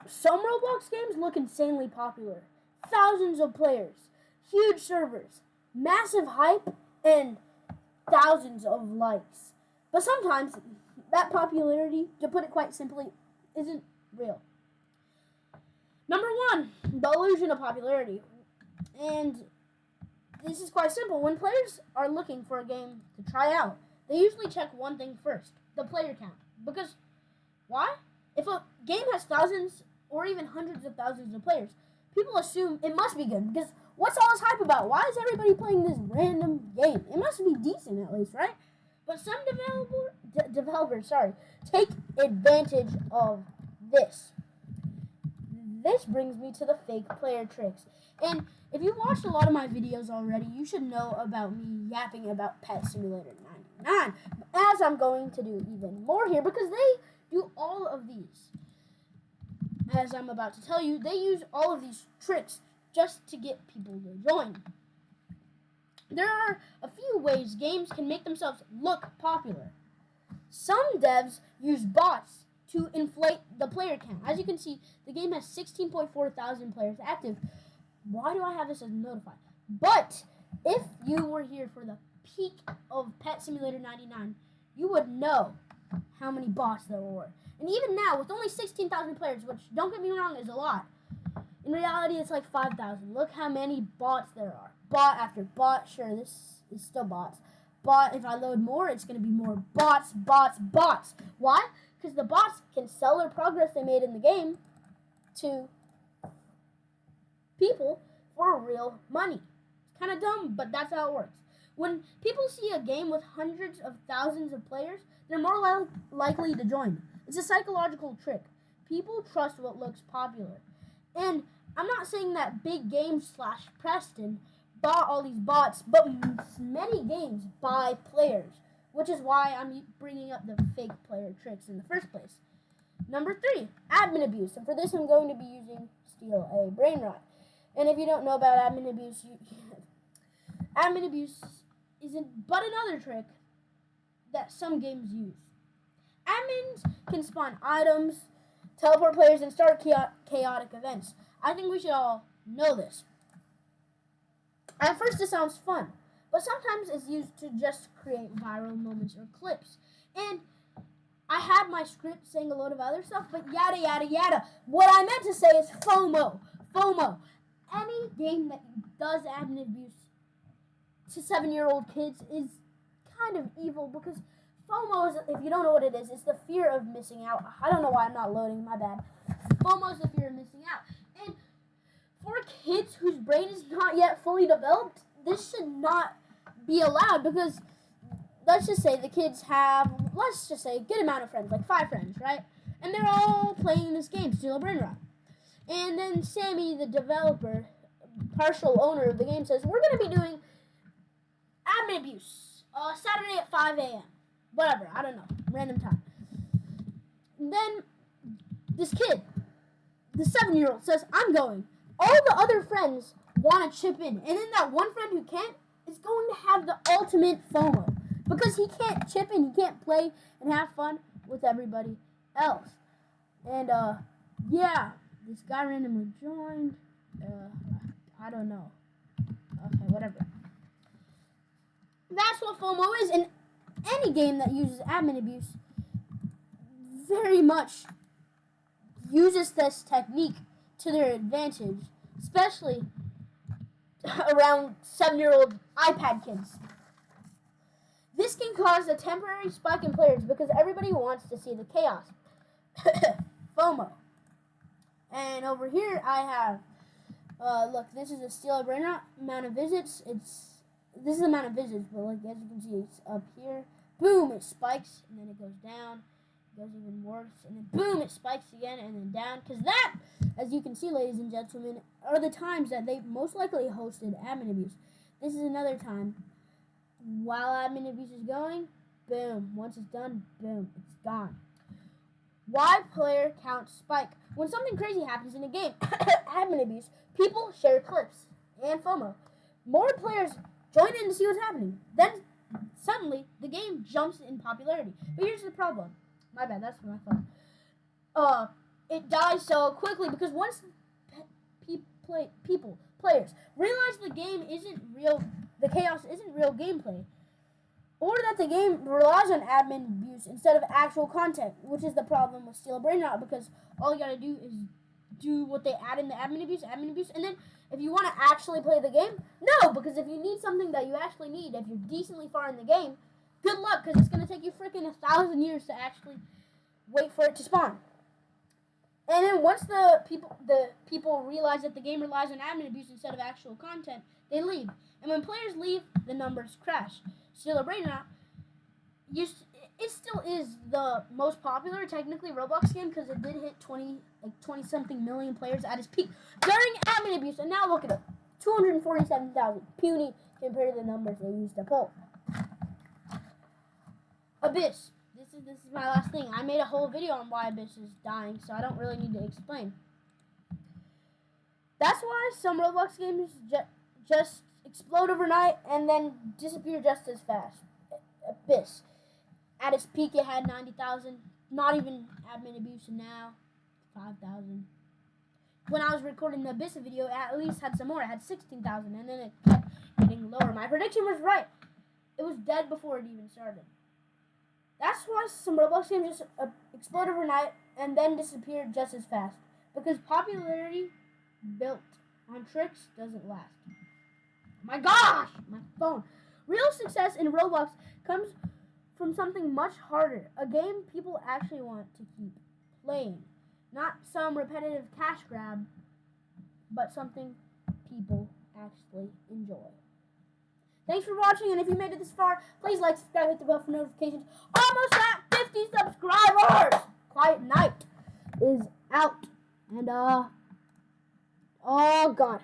Some Roblox games look insanely popular. Thousands of players, huge servers, massive hype, and thousands of likes. But sometimes that popularity, to put it quite simply, isn't real. Number one, the illusion of popularity. And this is quite simple. When players are looking for a game to try out, they usually check one thing first, the player count. Because why? If a game has thousands or even hundreds of thousands of players, people assume it must be good. Because what's all this hype about? Why is everybody playing this random game? It must be decent at least, right? But some developers take advantage of this. This brings me to the fake player tricks. And if you've watched a lot of my videos already, you should know about me yapping about Pet Simulator 99, as I'm going to do even more here, because they do all of these. As I'm about to tell you, they use all of these tricks just to get people to join. There are a few ways games can make themselves look popular. Some devs use bots to inflate the player count. As you can see, the game has 16.4 thousand players active. Why do I have this as notified? But if you were here for the peak of Pet Simulator 99, you would know how many bots there were. And even now, with only 16,000 players, which, don't get me wrong, is a lot, in reality, it's like 5,000. Look how many bots there are. Bot after bot. Sure, this is still bots. But if I load more, it's going to be more bots, bots, bots. Why? Because the bots can sell their progress they made in the game to people for real money. It's kind of dumb, but that's how it works. When people see a game with hundreds of thousands of players, they're more likely to join. It's a psychological trick. People trust what looks popular. And I'm not saying that big games / Preston bought all these bots, but many games buy players, which is why I'm bringing up the fake player tricks in the first place. Number 3, admin abuse. And for this, I'm going to be using Steal a Brain Rot. And if you don't know about admin abuse, admin abuse isn't but another trick that some games use. Admins can spawn items, teleport players, and start chaotic events. I think we should all know this. At first, it sounds fun, but sometimes it's used to just create viral moments or clips. And I have my script saying a load of other stuff, but yada, yada, yada. What I meant to say is FOMO. FOMO. Any game that does admin abuse to 7-year-old kids is kind of evil, because FOMO is, if you don't know what it is, it's the fear of missing out. I don't know why I'm not loading, my bad. FOMO is the fear of missing out. And for kids whose brain is not yet fully developed, this should not be allowed, because let's just say the kids have, let's just say, a good amount of friends, like 5 friends, right? And they're all playing this game, Steal a Brain Rot. And then Sammy, the developer, partial owner of the game, says, we're going to be doing admin abuse Saturday at 5 a.m. Whatever, I don't know, random time. And then this kid, the 7-year-old, says, I'm going. All the other friends want to chip in. And then that one friend who can't is going to have the ultimate FOMO, because he can't chip in, he can't play and have fun with everybody else. And, yeah, this guy randomly joined. I don't know. Okay, whatever. That's what FOMO is, and any game that uses admin abuse very much uses this technique to their advantage, especially around 7-year-old iPad kids. This can cause a temporary spike in players because everybody wants to see the chaos. FOMO. And over here I have, look, this is a Steal a Brain Rot amount of visits. This is the amount of visits, but like as you can see, it's up here. Boom, it spikes, and then it goes down. It goes even worse, and then boom, it spikes again, and then down. Because that, as you can see, ladies and gentlemen, are the times that they most likely hosted admin abuse. This is another time. While admin abuse is going, boom. Once it's done, boom, it's gone. Why player count spike? When something crazy happens in a game, admin abuse, people share clips and FOMO. More players join in to see what's happening. Then suddenly the game jumps in popularity. But here's the problem. My bad, that's my phone. it dies so quickly because once players realize the game isn't real, the chaos isn't real gameplay, or that the game relies on admin abuse instead of actual content, which is the problem with Steal a Brainout, because all you gotta do is do what they add in the admin abuse, and then if you want to actually play the game, no, because if you need something that you actually need, if you're decently far in the game, good luck, because it's gonna take you freaking 1,000 years to actually wait for it to spawn. And then once the people realize that the game relies on admin abuse instead of actual content, they leave. And when players leave, the numbers crash. Steal a Brainout, it still is the most popular, technically, Roblox game because it did hit 20-something million players at its peak during admin abuse. And now look at it, 247,000, puny compared to the numbers they used to pull. Abyss. This is my last thing. I made a whole video on why Abyss is dying, so I don't really need to explain. That's why some Roblox games just explode overnight and then disappear just as fast. Abyss. At its peak, it had 90,000. Not even admin abuse, and now 5,000. When I was recording the Abyss video, it at least had some more. It had 16,000, and then it kept getting lower. My prediction was right. It was dead before it even started. That's why some Roblox games just explode overnight and then disappear just as fast. Because popularity built on tricks doesn't last. My gosh! My phone. Real success in Roblox comes from something much harder. A game people actually want to keep playing. Not some repetitive cash grab, but something people actually enjoy. Thanks for watching, and if you made it this far, please like, subscribe, hit the bell for notifications. Almost at 50 subscribers! Quiet Night is out. And, oh God.